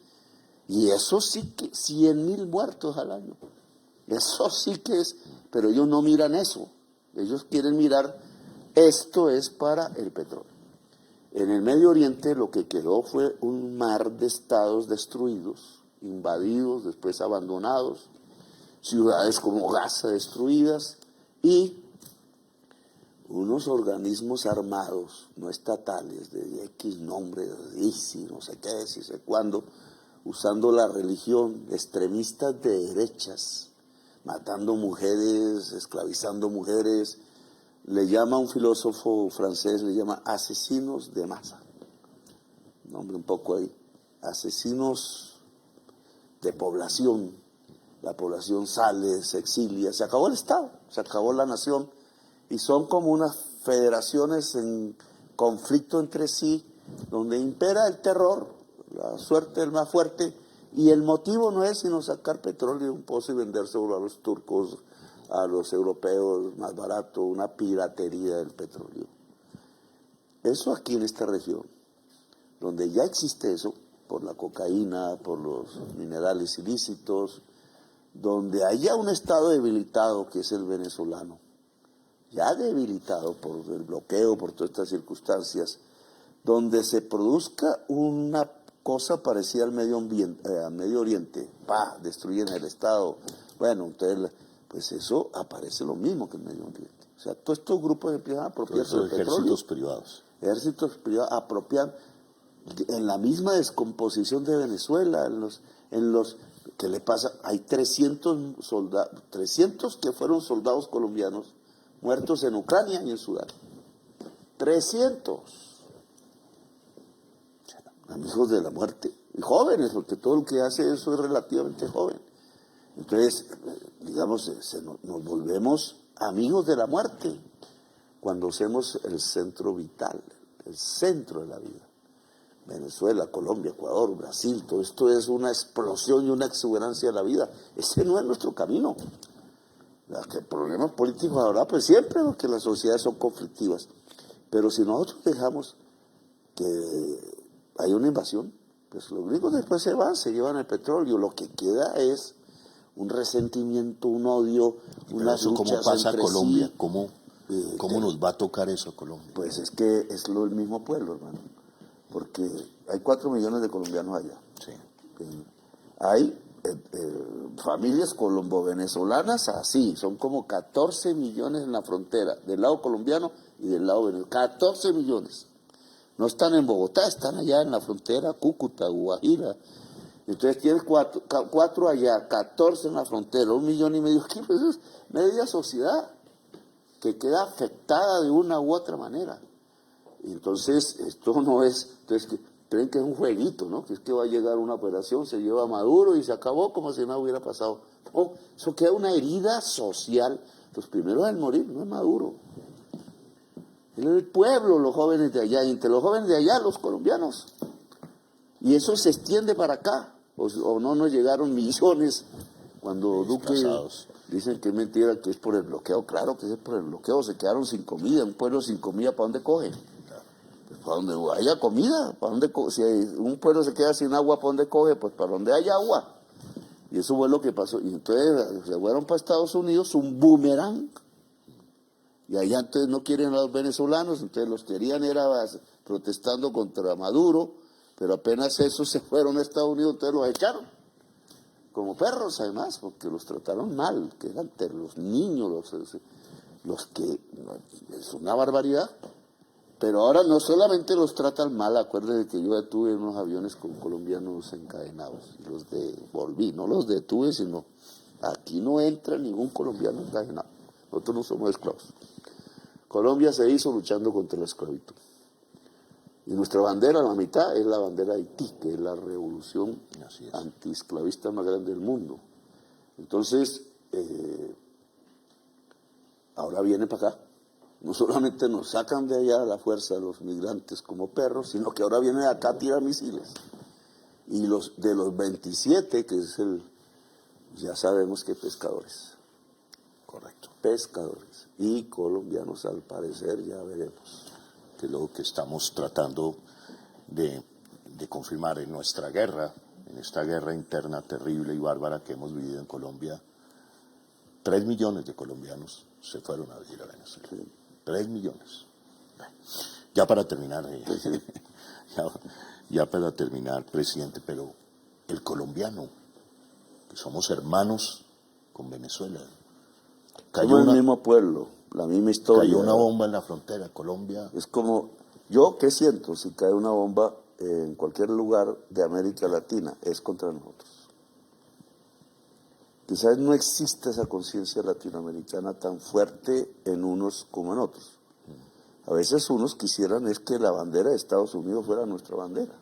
Y eso sí que 100.000 muertos al año. Eso sí que es, pero ellos no miran eso. Ellos quieren mirar, esto es para el petróleo. En el Medio Oriente lo que quedó fue un mar de estados destruidos, invadidos, después abandonados, ciudades como Gaza destruidas y unos organismos armados, no estatales, de X nombre, de ISI, no sé qué, si sé cuándo, usando la religión, extremistas de derechas, matando mujeres, esclavizando mujeres, le llama un filósofo francés, le llama asesinos de masa. Nombre un poco ahí, asesinos de población. La población sale, se exilia, se acabó el Estado, se acabó la nación, y son como unas federaciones en conflicto entre sí, donde impera el terror, la suerte del más fuerte, y el motivo no es sino sacar petróleo de un pozo y vendérselo a los turcos, a los europeos más barato, una piratería del petróleo. Eso aquí en esta región, donde ya existe eso, por la cocaína, por los minerales ilícitos, donde haya un Estado debilitado que es el venezolano, ya debilitado por el bloqueo, por todas estas circunstancias, donde se produzca una cosa parecida al Medio Oriente, destruyen el Estado, bueno, entonces, pues eso aparece lo mismo que el Medio Oriente. O sea, todos estos grupos empiezan a apropiarse del petróleo. Ejércitos privados. Ejércitos privados apropian en la misma descomposición de Venezuela, en los ¿qué le pasa? Hay 300 soldados, 300 que fueron soldados colombianos muertos en Ucrania y en Sudán. 300. Amigos de la muerte. Y jóvenes, porque todo el que hace eso es relativamente joven. Entonces, digamos, nos volvemos amigos de la muerte cuando hacemos el centro vital, el centro de la vida. Venezuela, Colombia, Ecuador, Brasil, todo esto es una explosión y una exuberancia de la vida. Ese no es nuestro camino. Que problemas políticos habrá, pues siempre, porque las sociedades son conflictivas. Pero si nosotros dejamos que hay una invasión, pues los gringos después se van, se llevan el petróleo. Lo que queda es un resentimiento, un odio, unas luchas ¿cómo pasa a Colombia? sí. ¿Cómo nos va a tocar eso a Colombia? Pues es que es el mismo pueblo, hermano. Porque hay 4 millones de colombianos allá. Sí. Hay familias colombo-venezolanas así, son como 14 millones en la frontera, del lado colombiano y del lado venezolano. 14 millones. No están en Bogotá, están allá en la frontera, Cúcuta, Guajira. Entonces tienes 4 allá, 14 en la frontera, 1,5 millones. ¿Qué? Pues es media sociedad que queda afectada de una u otra manera. Entonces, esto no es, entonces creen que es un jueguito, ¿no? Que es que va a llegar una operación, se lleva a Maduro y se acabó como si nada hubiera pasado. No, eso queda una herida social. Los primeros en morir no es Maduro. Es el pueblo, los jóvenes de allá, y entre los jóvenes de allá, los colombianos. Y eso se extiende para acá. O no nos llegaron millones cuando Duque dicen que es mentira, que es por el bloqueo. Claro que es por el bloqueo, se quedaron sin comida. Un pueblo sin comida, ¿para dónde coge? Pues para donde haya comida. ¿Para dónde si un pueblo se queda sin agua, ¿para dónde coge? Pues para donde haya agua. Y eso fue lo que pasó. Y entonces se fueron para Estados Unidos, un boomerang. Y allá entonces no quieren a los venezolanos, entonces los querían era protestando contra Maduro, pero apenas esos se fueron a Estados Unidos, entonces los echaron. Como perros además, porque los trataron mal, que eran los niños, los que es una barbaridad. Pero ahora no solamente los tratan mal, acuérdense que yo detuve unos aviones con colombianos encadenados, los volví, no los detuve, sino aquí no entra ningún colombiano encadenado, nosotros no somos esclavos. Colombia se hizo luchando contra la esclavitud. Y nuestra bandera, la mitad, es la bandera de Haití, que es la revolución antiesclavista más grande del mundo. Entonces, ahora viene para acá. No solamente nos sacan de allá a la fuerza los migrantes como perros, sino que ahora vienen acá a tirar misiles. Y de los 27, que es ya sabemos que pescadores. Correcto. Pescadores. Y colombianos al parecer, ya veremos. Que es lo que estamos tratando de confirmar en nuestra guerra, en esta guerra interna terrible y bárbara que hemos vivido en Colombia. 3 millones de colombianos se fueron a vivir a Venezuela. Sí. 3 millones. Ya para terminar, ya para terminar, presidente, pero el colombiano, que somos hermanos con Venezuela. Somos el mismo pueblo. la misma historia. Cayó una bomba en la frontera, Colombia. Es como, ¿yo qué siento si cae una bomba en cualquier lugar de América Latina? Es contra nosotros. Quizás no existe esa conciencia latinoamericana tan fuerte en unos como en otros. A veces unos quisieran es que la bandera de Estados Unidos fuera nuestra bandera.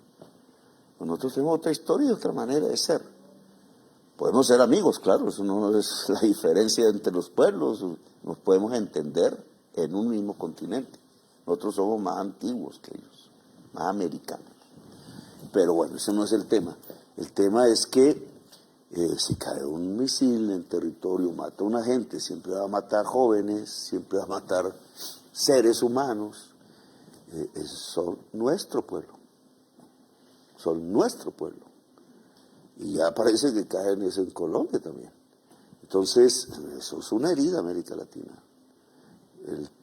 Nosotros tenemos otra historia y otra manera de ser. Podemos ser amigos, claro, eso no es la diferencia entre los pueblos, nos podemos entender en un mismo continente. Nosotros somos más antiguos que ellos, más americanos. Pero bueno, ese no es el tema. El tema es que si cae un misil en territorio, mata a una gente, siempre va a matar jóvenes, siempre va a matar seres humanos. Son nuestro pueblo. Son nuestro pueblo. Y ya parece que caen eso en Colombia también. Entonces, eso es una herida América Latina.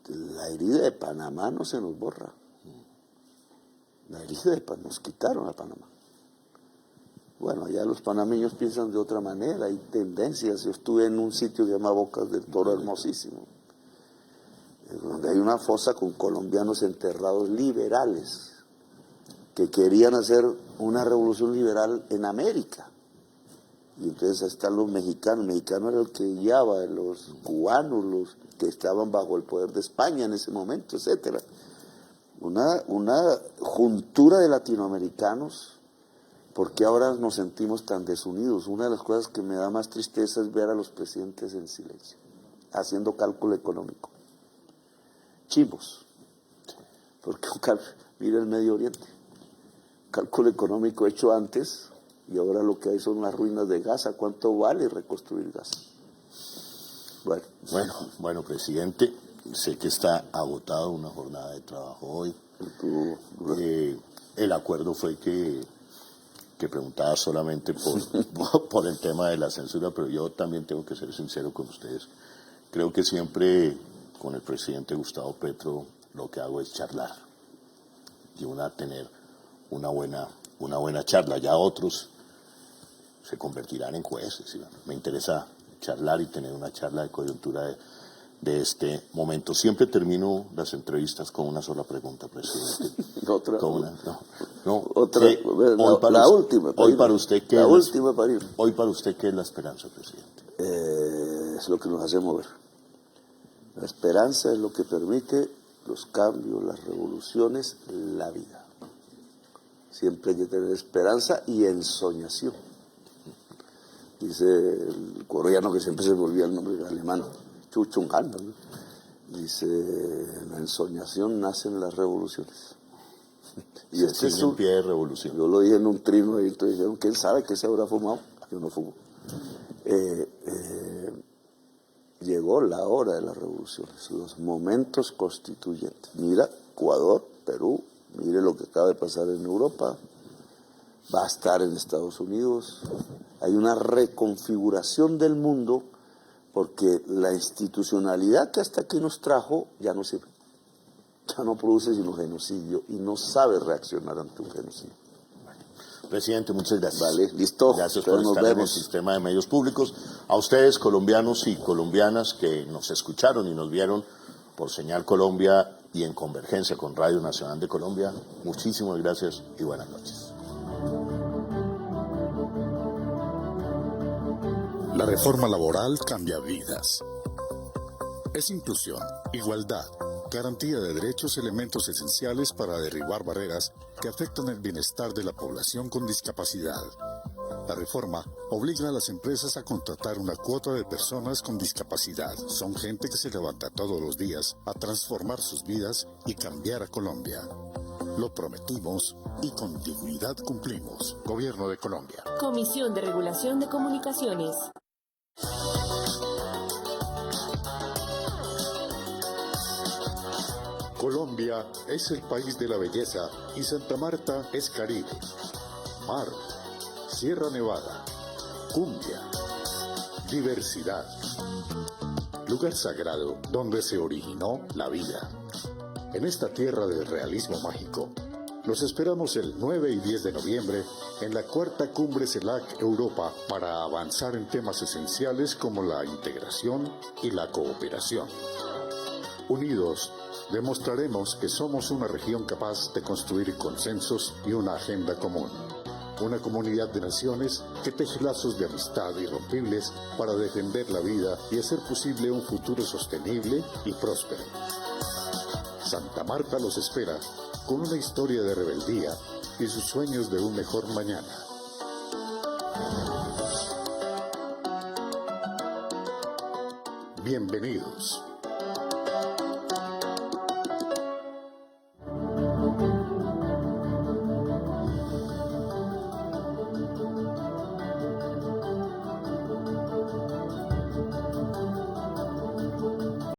La herida de Panamá no se nos borra. La herida de Panamá, nos quitaron a Panamá. Bueno, allá los panameños piensan de otra manera, hay tendencias. Yo estuve en un sitio que se llama Bocas del Toro, hermosísimo, donde hay una fosa con colombianos enterrados liberales, que querían hacer una revolución liberal en América. Y entonces están los mexicanos. Mexicanos era el que guiaba, los cubanos, los que estaban bajo el poder de España en ese momento, etcétera. Una juntura de latinoamericanos. ¿Por qué ahora nos sentimos tan desunidos? Una de las cosas que me da más tristeza es ver a los presidentes en silencio, haciendo cálculo económico. Chivos. Porque mira el Medio Oriente. Cálculo económico hecho antes y ahora lo que hay son las ruinas de Gaza. ¿Cuánto vale reconstruir Gaza? Bueno, presidente, sé que está agotado una jornada de trabajo hoy. El acuerdo fue que preguntaba solamente por el tema de la censura, pero yo también tengo que ser sincero con ustedes. Creo que siempre con el presidente Gustavo Petro lo que hago es charlar y tener una buena charla. Ya otros se convertirán en jueces. ¿Sí? Me interesa charlar y tener una charla de coyuntura de este momento. Siempre termino las entrevistas con una sola pregunta, presidente. La última. Hoy para usted, ¿qué es la esperanza, presidente? Es lo que nos hace mover. La esperanza es lo que permite los cambios, las revoluciones, la vida. Siempre hay que tener esperanza y ensoñación. Dice el coreano, que siempre se me olvida el nombre alemán, Chu Chung Han, ¿no? Dice, la ensoñación nacen las revoluciones. Y este es un pie de revolución. Yo lo dije en un trino y entonces dijeron, ¿quién sabe que se habrá fumado? Yo no fumo. Llegó la hora de las revoluciones, los momentos constituyentes. Mira, Ecuador, Perú, mire lo que acaba de pasar en Europa, va a estar en Estados Unidos. Hay una reconfiguración del mundo porque la institucionalidad que hasta aquí nos trajo ya no sirve. Ya no produce sino genocidio y no sabe reaccionar ante un genocidio. Presidente, muchas gracias. Vale, listo. Gracias por estar en el sistema de medios públicos. A ustedes, colombianos y colombianas que nos escucharon y nos vieron por Señal Colombia y en Convergencia con Radio Nacional de Colombia, muchísimas gracias y buenas noches. La reforma laboral cambia vidas. Es inclusión, igualdad, garantía de derechos, elementos esenciales para derribar barreras que afectan el bienestar de la población con discapacidad. La reforma obliga a las empresas a contratar una cuota de personas con discapacidad. Son gente que se levanta todos los días a transformar sus vidas y cambiar a Colombia. Lo prometimos y con dignidad cumplimos. Gobierno de Colombia. Comisión de Regulación de Comunicaciones. Colombia es el país de la belleza y Santa Marta es Caribe, mar, Sierra Nevada, cumbia, diversidad, lugar sagrado donde se originó la vida. En esta tierra del realismo mágico, los esperamos el 9 y 10 de noviembre en la cuarta cumbre CELAC Europa para avanzar en temas esenciales como la integración y la cooperación. Unidos, demostraremos que somos una región capaz de construir consensos y una agenda común. Una comunidad de naciones que teje lazos de amistad irrompibles para defender la vida y hacer posible un futuro sostenible y próspero. Santa Marta los espera con una historia de rebeldía y sus sueños de un mejor mañana. Bienvenidos.